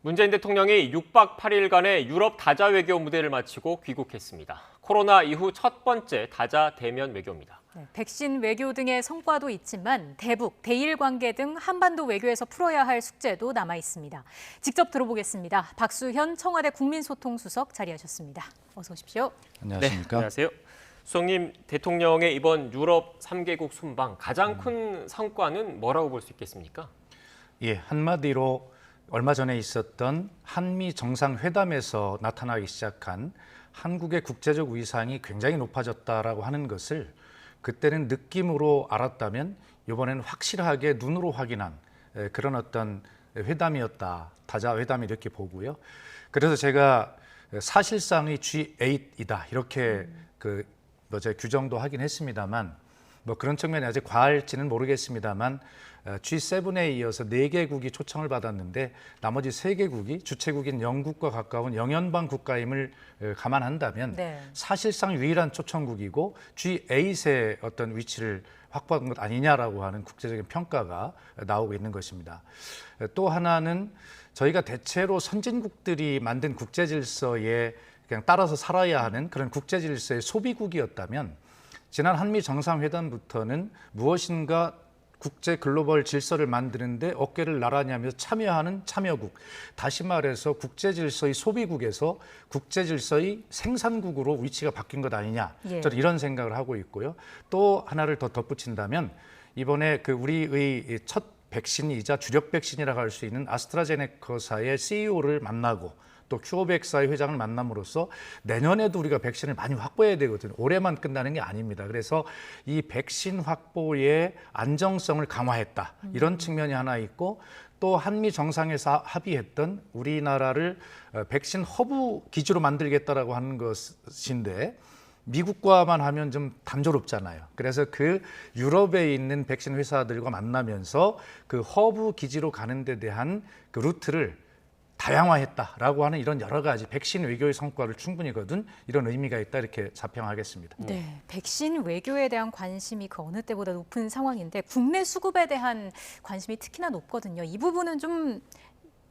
문재인 대통령이 6박 8일간의 유럽 다자 외교 무대를 마치고 귀국했습니다. 코로나 이후 첫 번째 다자 대면 외교입니다. 백신 외교 등의 성과도 있지만 대북, 대일 관계 등 한반도 외교에서 풀어야 할 숙제도 남아 있습니다. 직접 들어보겠습니다. 박수현 청와대 국민소통수석 자리하셨습니다. 어서 오십시오. 안녕하십니까? 네, 안녕하세요. 수석님, 대통령의 이번 유럽 3개국 순방 가장 큰 성과는 뭐라고 볼 수 있겠습니까? 예, 한마디로 얼마 전에 있었던 한미 정상회담에서 나타나기 시작한 한국의 국제적 위상이 굉장히 높아졌다라고 하는 것을 그때는 느낌으로 알았다면 이번에는 확실하게 눈으로 확인한 그런 어떤 회담이었다. 다자 회담이 이렇게 보고요. 그래서 제가 사실상의 G8이다 이렇게 제 규정도 하긴 했습니다만 그런 측면이 아직 과할지는 모르겠습니다만 G7에 이어서 4개국이 초청을 받았는데 나머지 3개국이 주최국인 영국과 가까운 영연방 국가임을 감안한다면 사실상 유일한 초청국이고 G8의 어떤 위치를 확보한 것 아니냐라고 하는 국제적인 평가가 나오고 있는 것입니다. 또 하나는 저희가 대체로 선진국들이 만든 국제 질서에 그냥 따라서 살아야 하는 그런 국제 질서의 소비국이었다면 지난 한미 정상회담부터는 무엇인가 국제 글로벌 질서를 만드는데 어깨를 나란히 하며 참여하는 참여국, 다시 말해서 국제 질서의 소비국에서 국제 질서의 생산국으로 위치가 바뀐 것 아니냐, 저는 이런 생각을 하고 있고요. 또 하나를 더 덧붙인다면 이번에 우리의 첫 백신이자 주력 백신이라고 할 수 있는 아스트라제네카사의 CEO를 만나고 또 큐어백사의 회장을 만남으로써 내년에도 우리가 백신을 많이 확보해야 되거든요. 올해만 끝나는 게 아닙니다. 그래서 이 백신 확보의 안정성을 강화했다. 이런 측면이 하나 있고 또 한미 정상에서 합의했던 우리나라를 백신 허브 기지로 만들겠다라고 하는 것인데 미국과만 하면 좀 단조롭잖아요. 그래서 유럽에 있는 백신 회사들과 만나면서 허브 기지로 가는 데 대한 루트를 다양화했다라고 하는 이런 여러 가지 백신 외교의 성과를 충분히 거둔 이런 의미가 있다 이렇게 자평하겠습니다. 네, 백신 외교에 대한 관심이 그 어느 때보다 높은 상황인데 국내 수급에 대한 관심이 특히나 높거든요. 이 부분은 좀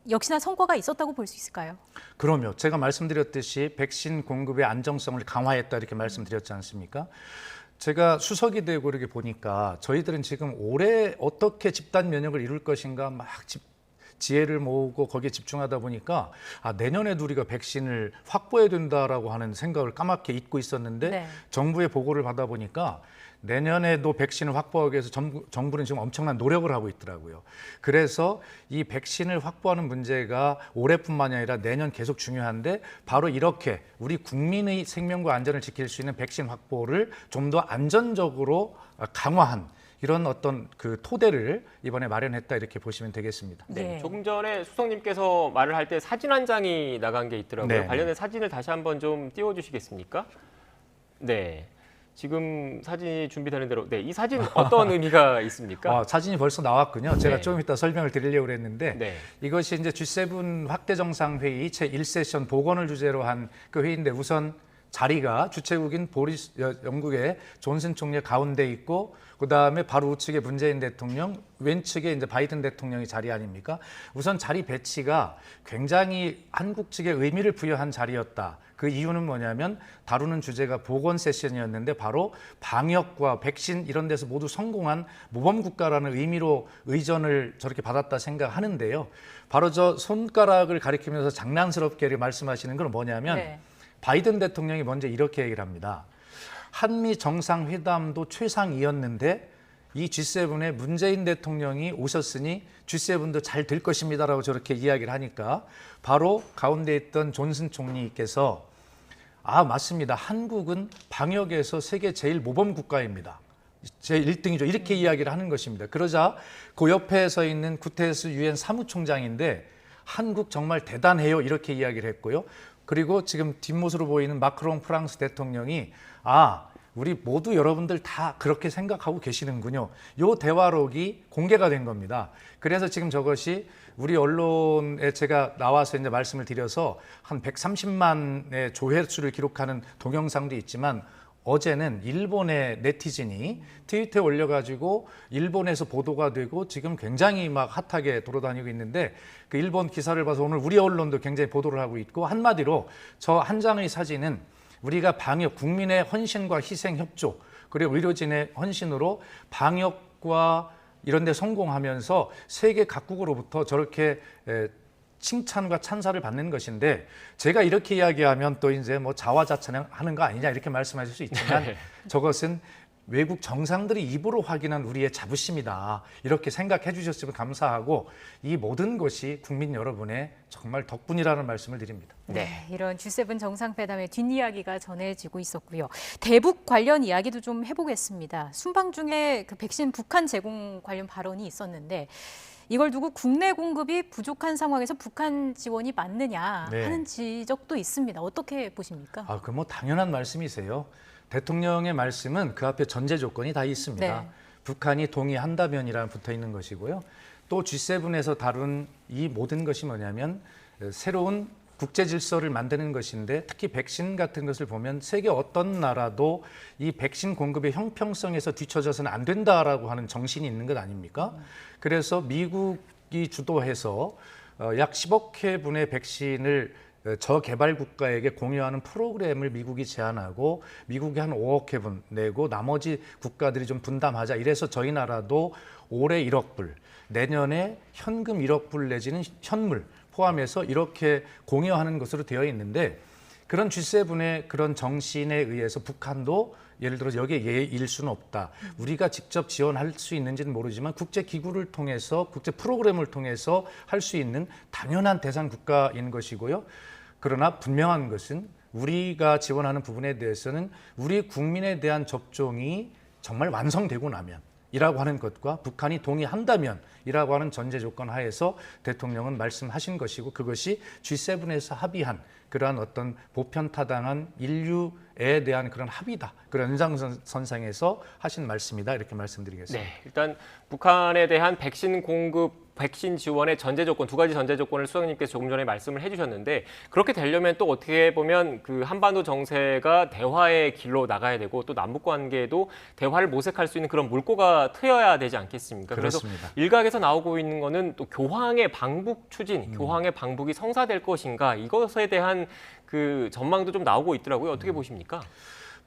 역시나 성과가 있었다고 볼 수 있을까요? 그럼요. 제가 말씀드렸듯이 백신 공급의 안정성을 강화했다 이렇게 말씀드렸지 않습니까? 제가 수석이 되고 이렇게 보니까 저희들은 지금 올해 어떻게 집단 면역을 이룰 것인가 막 지혜를 모으고 거기에 집중하다 보니까 내년에도 우리가 백신을 확보해야 된다라고 하는 생각을 까맣게 잊고 있었는데 정부의 보고를 받아보니까 내년에도 백신을 확보하기 위해서 정부는 지금 엄청난 노력을 하고 있더라고요. 그래서 이 백신을 확보하는 문제가 올해뿐만이 아니라 내년 계속 중요한데 바로 이렇게 우리 국민의 생명과 안전을 지킬 수 있는 백신 확보를 좀 더 안전적으로 강화한 이런 어떤 토대를 이번에 마련했다 이렇게 보시면 되겠습니다. 네. 조금 전에 수석님께서 말을 할 때 사진 한 장이 나간 게 있더라고요. 네. 관련된 사진을 다시 한번 좀 띄워주시겠습니까? 네. 지금 사진이 준비되는 대로 이 사진 어떤 의미가 있습니까? 사진이 벌써 나왔군요. 제가 좀 이따 설명을 드리려고 했는데 이것이 이제 G7 확대 정상회의 제1세션 복원을 주제로 한 그 회의인데 우선 자리가 주최국인 영국의 존슨 총리 가운데 있고 그다음에 바로 우측에 문재인 대통령, 왼측에 이제 바이든 대통령이 자리 아닙니까? 우선 자리 배치가 굉장히 한국 측에 의미를 부여한 자리였다. 그 이유는 뭐냐면 다루는 주제가 보건 세션이었는데 바로 방역과 백신 이런 데서 모두 성공한 모범 국가라는 의미로 의전을 저렇게 받았다 생각하는데요. 바로 저 손가락을 가리키면서 장난스럽게 말씀하시는 건 뭐냐면 바이든 대통령이 먼저 이렇게 얘기를 합니다. 한미 정상회담도 최상이었는데 이 G7에 문재인 대통령이 오셨으니 G7도 잘 될 것입니다라고 저렇게 이야기를 하니까 바로 가운데 있던 존슨 총리께서 맞습니다. 한국은 방역에서 세계 제일 모범 국가입니다. 제 1등이죠. 이렇게 이야기를 하는 것입니다. 그러자 그 옆에 서 있는 구테레스 유엔 사무총장인데 한국 정말 대단해요. 이렇게 이야기를 했고요. 그리고 지금 뒷모습으로 보이는 마크롱 프랑스 대통령이 우리 모두 여러분들 다 그렇게 생각하고 계시는군요. 이 대화록이 공개가 된 겁니다. 그래서 지금 저것이 우리 언론에 제가 나와서 이제 말씀을 드려서 한 130만의 조회수를 기록하는 동영상도 있지만 어제는 일본의 네티즌이 트위터에 올려가지고 일본에서 보도가 되고 지금 굉장히 막 핫하게 돌아다니고 있는데 그 일본 기사를 봐서 오늘 우리 언론도 굉장히 보도를 하고 있고 한마디로 저 한 장의 사진은 우리가 방역, 국민의 헌신과 희생, 협조 그리고 의료진의 헌신으로 방역과 이런 데 성공하면서 세계 각국으로부터 저렇게 칭찬과 찬사를 받는 것인데 제가 이렇게 이야기하면 또 이제 뭐 자화자찬하는 거 아니냐 이렇게 말씀하실 수 있지만 저것은 외국 정상들이 입으로 확인한 우리의 자부심이다. 이렇게 생각해 주셨으면 감사하고 이 모든 것이 국민 여러분의 정말 덕분이라는 말씀을 드립니다. 네, 이런 G7 정상회담의 뒷이야기가 전해지고 있었고요. 대북 관련 이야기도 좀 해보겠습니다. 순방 중에 그 백신 북한 제공 관련 발언이 있었는데 이걸 두고 국내 공급이 부족한 상황에서 북한 지원이 맞느냐 하는 지적도 있습니다. 어떻게 보십니까? 그 뭐 당연한 말씀이세요. 대통령의 말씀은 그 앞에 전제 조건이 다 있습니다. 네. 북한이 동의한다면이란 붙어 있는 것이고요. 또 G7에서 다룬 이 모든 것이 뭐냐면 새로운 국제 질서를 만드는 것인데 특히 백신 같은 것을 보면 세계 어떤 나라도 이 백신 공급의 형평성에서 뒤처져서는 안 된다라고 하는 정신이 있는 것 아닙니까? 그래서 미국이 주도해서 약 10억 회분의 백신을 저개발 국가에게 공유하는 프로그램을 미국이 제안하고 미국이 한 5억 회분 내고 나머지 국가들이 좀 분담하자. 이래서 저희 나라도 올해 1억 불, 내년에 현금 1억 불 내지는 현물 포함해서 이렇게 공유하는 것으로 되어 있는데 그런 G7의 그런 정신에 의해서 북한도 예를 들어서 여기에 예일 수는 없다. 우리가 직접 지원할 수 있는지는 모르지만 국제기구를 통해서 국제 프로그램을 통해서 할 수 있는 당연한 대상 국가인 것이고요. 그러나 분명한 것은 우리가 지원하는 부분에 대해서는 우리 국민에 대한 접종이 정말 완성되고 나면 이라고 하는 것과 북한이 동의한다면 이라고 하는 전제 조건 하에서 대통령은 말씀하신 것이고 그것이 G7에서 합의한 그러한 어떤 보편타당한 인류에 대한 그런 합의다. 그런 연장선상에서 하신 말씀이다. 이렇게 말씀드리겠습니다. 네, 일단 북한에 대한 백신 공급, 백신 지원의 전제 조건, 두 가지 전제 조건을 수석님께서 조금 전에 말씀을 해주셨는데 그렇게 되려면 또 어떻게 보면 그 한반도 정세가 대화의 길로 나가야 되고 또 남북 관계도 대화를 모색할 수 있는 그런 물꼬가 트여야 되지 않겠습니까? 그렇습니다. 그래서 일각에서 나오고 있는 거는 또 교황의 방북 추진, 교황의 방북이 성사될 것인가 이것에 대한 그 전망도 좀 나오고 있더라고요. 어떻게 보십니까?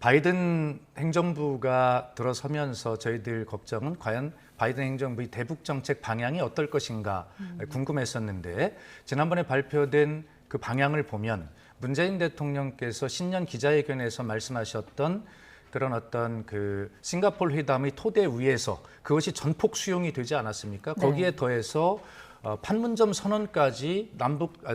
바이든 행정부가 들어서면서 저희들 걱정은 과연 바이든 행정부의 대북 정책 방향이 어떨 것인가 궁금했었는데 지난번에 발표된 그 방향을 보면 문재인 대통령께서 신년 기자회견에서 말씀하셨던 그런 어떤 그 싱가포르 회담의 토대 위에서 그것이 전폭 수용이 되지 않았습니까? 네. 거기에 더해서 판문점 선언까지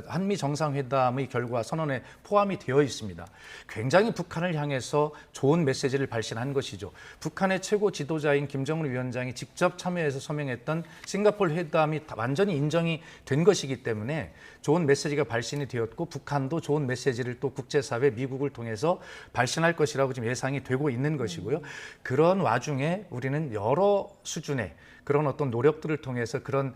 한미 정상회담의 결과 선언에 포함이 되어 있습니다. 굉장히 북한을 향해서 좋은 메시지를 발신한 것이죠. 북한의 최고 지도자인 김정은 위원장이 직접 참여해서 서명했던 싱가포르 회담이 완전히 인정이 된 것이기 때문에 좋은 메시지가 발신이 되었고 북한도 좋은 메시지를 또 국제사회 미국을 통해서 발신할 것이라고 지금 예상이 되고 있는 것이고요. 그런 와중에 우리는 여러 수준의 그런 어떤 노력들을 통해서 그런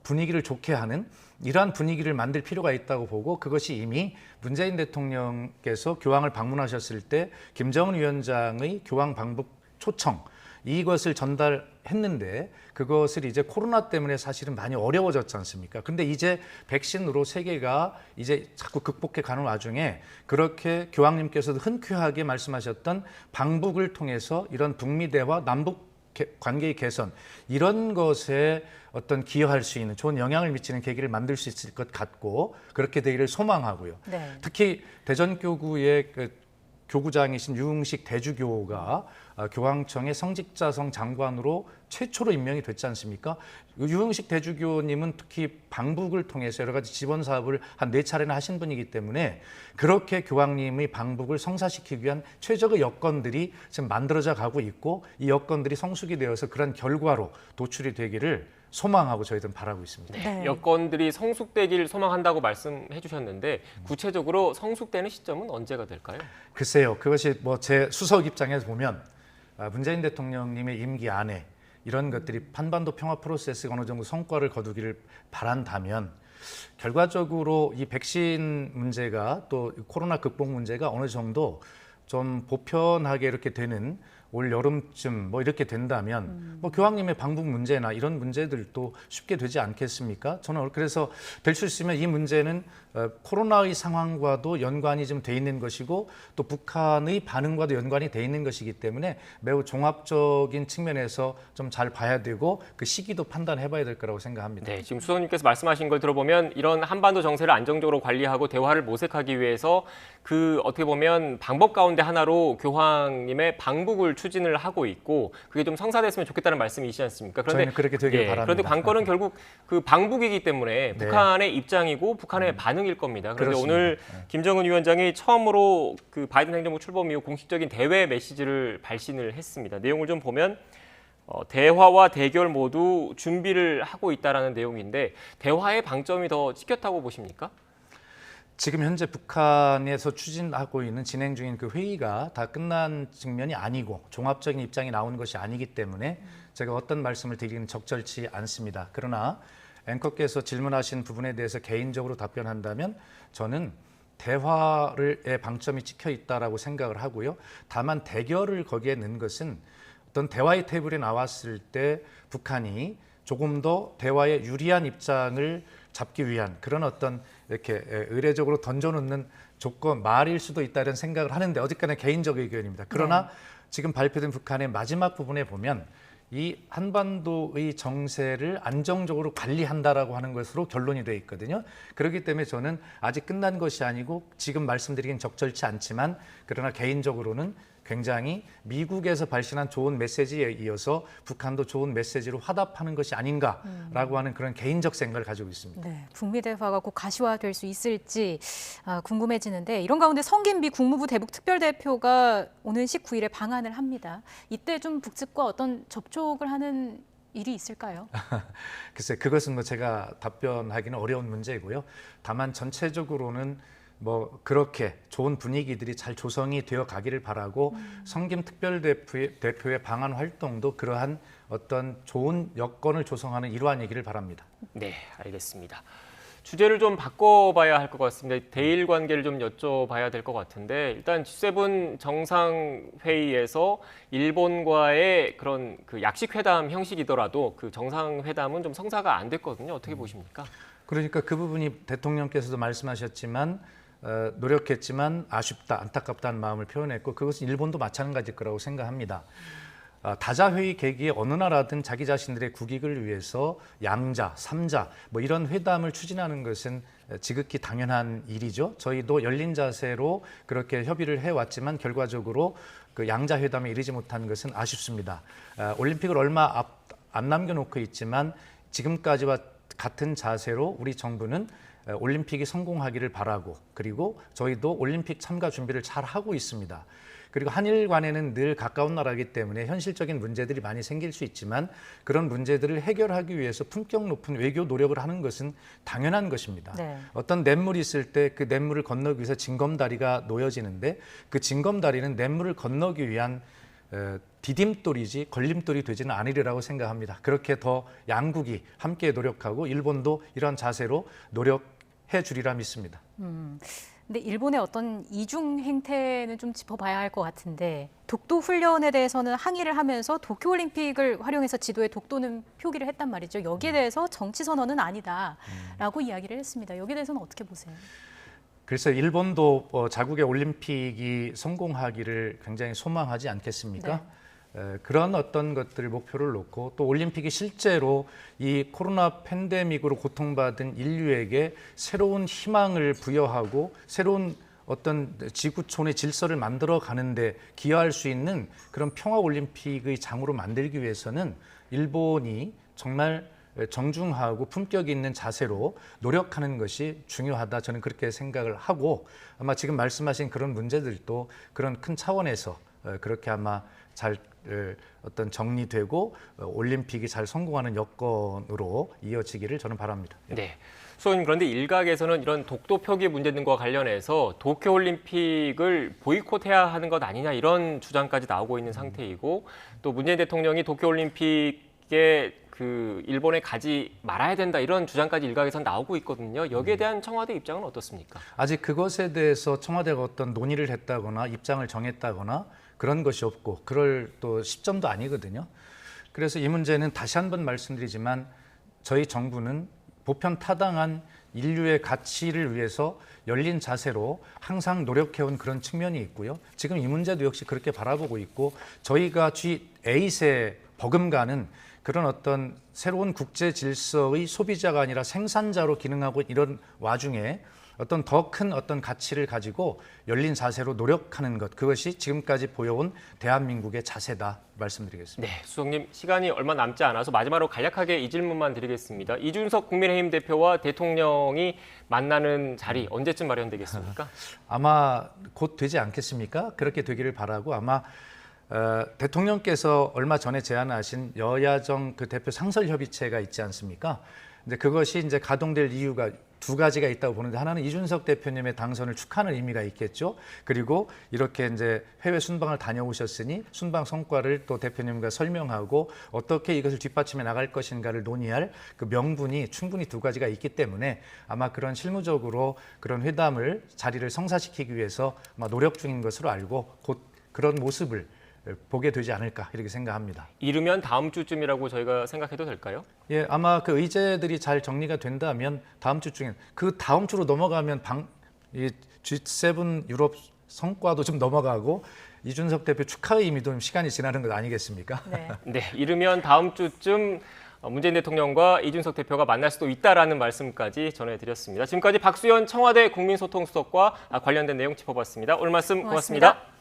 분위기를 좋게 하는 이러한 분위기를 만들 필요가 있다고 보고 그것이 이미 문재인 대통령께서 교황을 방문하셨을 때 김정은 위원장의 교황 방북 초청 이것을 전달했는데 그것을 이제 코로나 때문에 사실은 많이 어려워졌지 않습니까? 근데 이제 백신으로 세계가 이제 자꾸 극복해 가는 와중에 그렇게 교황님께서도 흔쾌하게 말씀하셨던 방북을 통해서 이런 북미 대화 남북 관계의 개선 이런 것에 어떤 기여할 수 있는 좋은 영향을 미치는 계기를 만들 수 있을 것 같고 그렇게 되기를 소망하고요. 네. 특히 대전교구의 그 교구장이신 유흥식 대주교가 교황청의 성직자성 장관으로 최초로 임명이 됐지 않습니까? 유흥식 대주교님은 특히 방북을 통해서 여러 가지 지원 사업을 한 4차례나 하신 분이기 때문에 그렇게 교황님의 방북을 성사시키기 위한 최적의 여건들이 지금 만들어져 가고 있고 이 여건들이 성숙이 되어서 그런 결과로 도출이 되기를 소망하고 저희들은 바라고 있습니다. 네. 여건들이 성숙되길 소망한다고 말씀해 주셨는데 구체적으로 성숙되는 시점은 언제가 될까요? 글쎄요. 그것이 뭐 제 수석 입장에서 보면 문재인 대통령님의 임기 안에 이런 것들이 한반도 평화 프로세스가 어느 정도 성과를 거두기를 바란다면 결과적으로 이 백신 문제가 또 코로나 극복 문제가 어느 정도 좀 보편하게 이렇게 되는 올 여름쯤 뭐 이렇게 된다면 뭐 교황님의 방북 문제나 이런 문제들도 쉽게 되지 않겠습니까? 저는 그래서 될 수 있으면 이 문제는 코로나의 상황과도 연관이 좀 돼 있는 것이고 또 북한의 반응과도 연관이 돼 있는 것이기 때문에 매우 종합적인 측면에서 좀 잘 봐야 되고 그 시기도 판단해 봐야 될 거라고 생각합니다. 네, 지금 수석님께서 말씀하신 걸 들어보면 이런 한반도 정세를 안정적으로 관리하고 대화를 모색하기 위해서 그 어떻게 보면 방법 가운데 하나로 교황님의 방북을 추진을 하고 있고 그게 좀 성사됐으면 좋겠다는 말씀이시지 않습니까? 저희는 그렇게 되길 바랍니다. 그런데 관건은 결국 그 방북이기 때문에 네. 북한의 입장이고 북한의 반응일 겁니다. 그런데 그렇습니다. 오늘 김정은 위원장이 처음으로 그 바이든 행정부 출범 이후 공식적인 대외 메시지를 발신을 했습니다. 내용을 좀 보면 대화와 대결 모두 준비를 하고 있다라는 내용인데 대화의 방점이 더 찍혔다고 보십니까? 지금 현재 북한에서 추진하고 있는 진행 중인 그 회의가 다 끝난 측면이 아니고 종합적인 입장이 나오는 것이 아니기 때문에 제가 어떤 말씀을 드리기는 적절치 않습니다. 그러나 앵커께서 질문하신 부분에 대해서 개인적으로 답변한다면 저는 대화의 방점이 찍혀 있다라고 생각을 하고요. 다만 대결을 거기에 넣은 것은 어떤 대화의 테이블에 나왔을 때 북한이 조금 더 대화에 유리한 입장을 잡기 위한 그런 어떤 이렇게 의례적으로 던져놓는 조건 말일 수도 있다 이런 생각을 하는데 어쨌거나 개인적 의견입니다. 그러나 지금 발표된 북한의 마지막 부분에 보면 이 한반도의 정세를 안정적으로 관리한다라고 하는 것으로 결론이 되어 있거든요. 그렇기 때문에 저는 아직 끝난 것이 아니고 지금 말씀드리긴 적절치 않지만 그러나 개인적으로는 굉장히 미국에서 발신한 좋은 메시지에 이어서 북한도 좋은 메시지로 화답하는 것이 아닌가라고 하는 그런 개인적 생각을 가지고 있습니다. 네, 북미 대화가 꼭 가시화될 수 있을지 궁금해지는데 이런 가운데 성김 미 국무부 대북 특별대표가 오는 19일에 방한을 합니다. 이때 좀 북측과 어떤 접촉을 하는 일이 있을까요? 글쎄 그것은 뭐 제가 답변하기는 어려운 문제이고요. 다만 전체적으로는 뭐 그렇게 좋은 분위기들이 잘 조성이 되어 가기를 바라고 성김 특별대표의 방한 활동도 그러한 어떤 좋은 여건을 조성하는 이러한이기를 바랍니다. 네, 알겠습니다. 주제를 좀 바꿔봐야 할 것 같습니다. 대일 관계를 좀 여쭤봐야 될 것 같은데 일단 G7 정상회의에서 일본과의 그런 그 약식회담 형식이더라도 그 정상회담은 좀 성사가 안 됐거든요. 어떻게 보십니까? 그러니까 그 부분이 대통령께서도 말씀하셨지만 노력했지만 아쉽다, 안타깝다는 마음을 표현했고 그것은 일본도 마찬가지일 거라고 생각합니다. 다자회의 계기에 어느 나라든 자기 자신들의 국익을 위해서 양자, 삼자 뭐 이런 회담을 추진하는 것은 지극히 당연한 일이죠. 저희도 열린 자세로 그렇게 협의를 해왔지만 결과적으로 그 양자 회담에 이르지 못한 것은 아쉽습니다. 올림픽을 얼마 안 남겨놓고 있지만 지금까지와 같은 자세로 우리 정부는 올림픽이 성공하기를 바라고 그리고 저희도 올림픽 참가 준비를 잘 하고 있습니다. 그리고 한일 간에는 늘 가까운 나라이기 때문에 현실적인 문제들이 많이 생길 수 있지만 그런 문제들을 해결하기 위해서 품격 높은 외교 노력을 하는 것은 당연한 것입니다. 네. 어떤 냇물이 있을 때 그 냇물을 건너기 위해서 징검다리가 놓여지는데 그 징검다리는 냇물을 건너기 위한 디딤돌이지 걸림돌이 되지는 않으리라고 생각합니다. 그렇게 더 양국이 함께 노력하고 일본도 이러한 자세로 노력해 주리라 믿습니다. 근데 일본의 어떤 이중 행태는 좀 짚어봐야 할 것 같은데 독도 훈련에 대해서는 항의를 하면서 도쿄올림픽을 활용해서 지도에 독도는 표기를 했단 말이죠. 여기에 대해서 정치 선언은 아니다라고 이야기를 했습니다. 여기에 대해서는 어떻게 보세요? 그래서 일본도 자국의 올림픽이 성공하기를 굉장히 소망하지 않겠습니까? 그런 어떤 것들을 목표를 놓고 또 올림픽이 실제로 이 코로나 팬데믹으로 고통받은 인류에게 새로운 희망을 부여하고 새로운 어떤 지구촌의 질서를 만들어 가는데 기여할 수 있는 그런 평화 올림픽의 장으로 만들기 위해서는 일본이 정말 정중하고 품격 있는 자세로 노력하는 것이 중요하다. 저는 그렇게 생각을 하고 아마 지금 말씀하신 그런 문제들도 그런 큰 차원에서 그렇게 아마 잘 어떤 정리되고 올림픽이 잘 성공하는 여건으로 이어지기를 저는 바랍니다. 네. 수석님 그런데 일각에서는 이런 독도 표기 문제 등과 관련해서 도쿄올림픽을 보이콧해야 하는 것 아니냐 이런 주장까지 나오고 있는 상태이고 또 문재인 대통령이 도쿄올림픽에 그 일본에 가지 말아야 된다 이런 주장까지 일각에서 나오고 있거든요. 여기에 대한 청와대 입장은 어떻습니까? 아직 그것에 대해서 청와대가 어떤 논의를 했다거나 입장을 정했다거나 그런 것이 없고 그럴 또 시점도 아니거든요. 그래서 이 문제는 다시 한번 말씀드리지만 저희 정부는 보편 타당한 인류의 가치를 위해서 열린 자세로 항상 노력해온 그런 측면이 있고요. 지금 이 문제도 역시 그렇게 바라보고 있고 저희가 G8에 버금가는 그런 어떤 새로운 국제 질서의 소비자가 아니라 생산자로 기능하고 이런 와중에 어떤 더 큰 어떤 가치를 가지고 열린 자세로 노력하는 것, 그것이 지금까지 보여온 대한민국의 자세다 말씀드리겠습니다. 네, 수석님 시간이 얼마 남지 않아서 마지막으로 간략하게 이 질문만 드리겠습니다. 이준석 국민의힘 대표와 대통령이 만나는 자리 언제쯤 마련되겠습니까? 아마 곧 되지 않겠습니까? 그렇게 되기를 바라고 아마 대통령께서 얼마 전에 제안하신 여야정 그 대표 상설협의체가 있지 않습니까? 근데 그것이 이제 가동될 이유가 두 가지가 있다고 보는데 하나는 이준석 대표님의 당선을 축하하는 의미가 있겠죠. 그리고 이렇게 이제 해외 순방을 다녀오셨으니 순방 성과를 또 대표님과 설명하고 어떻게 이것을 뒷받침해 나갈 것인가를 논의할 그 명분이 충분히 두 가지가 있기 때문에 아마 그런 실무적으로 그런 회담을 자리를 성사시키기 위해서 아마 노력 중인 것으로 알고 곧 그런 모습을 보게 되지 않을까 이렇게 생각합니다. 이르면 다음 주쯤이라고 저희가 생각해도 될까요? 예, 아마 그 의제들이 잘 정리가 된다면 다음 주 중에 그 다음 주로 넘어가면 이 G7 유럽 성과도 좀 넘어가고 이준석 대표 축하 의미도 좀 시간이 지나는 것 아니겠습니까? 네. 네, 이르면 다음 주쯤 문재인 대통령과 이준석 대표가 만날 수도 있다라는 말씀까지 전해드렸습니다. 지금까지 박수현 청와대 국민소통수석과 관련된 내용 짚어봤습니다. 오늘 말씀 고맙습니다.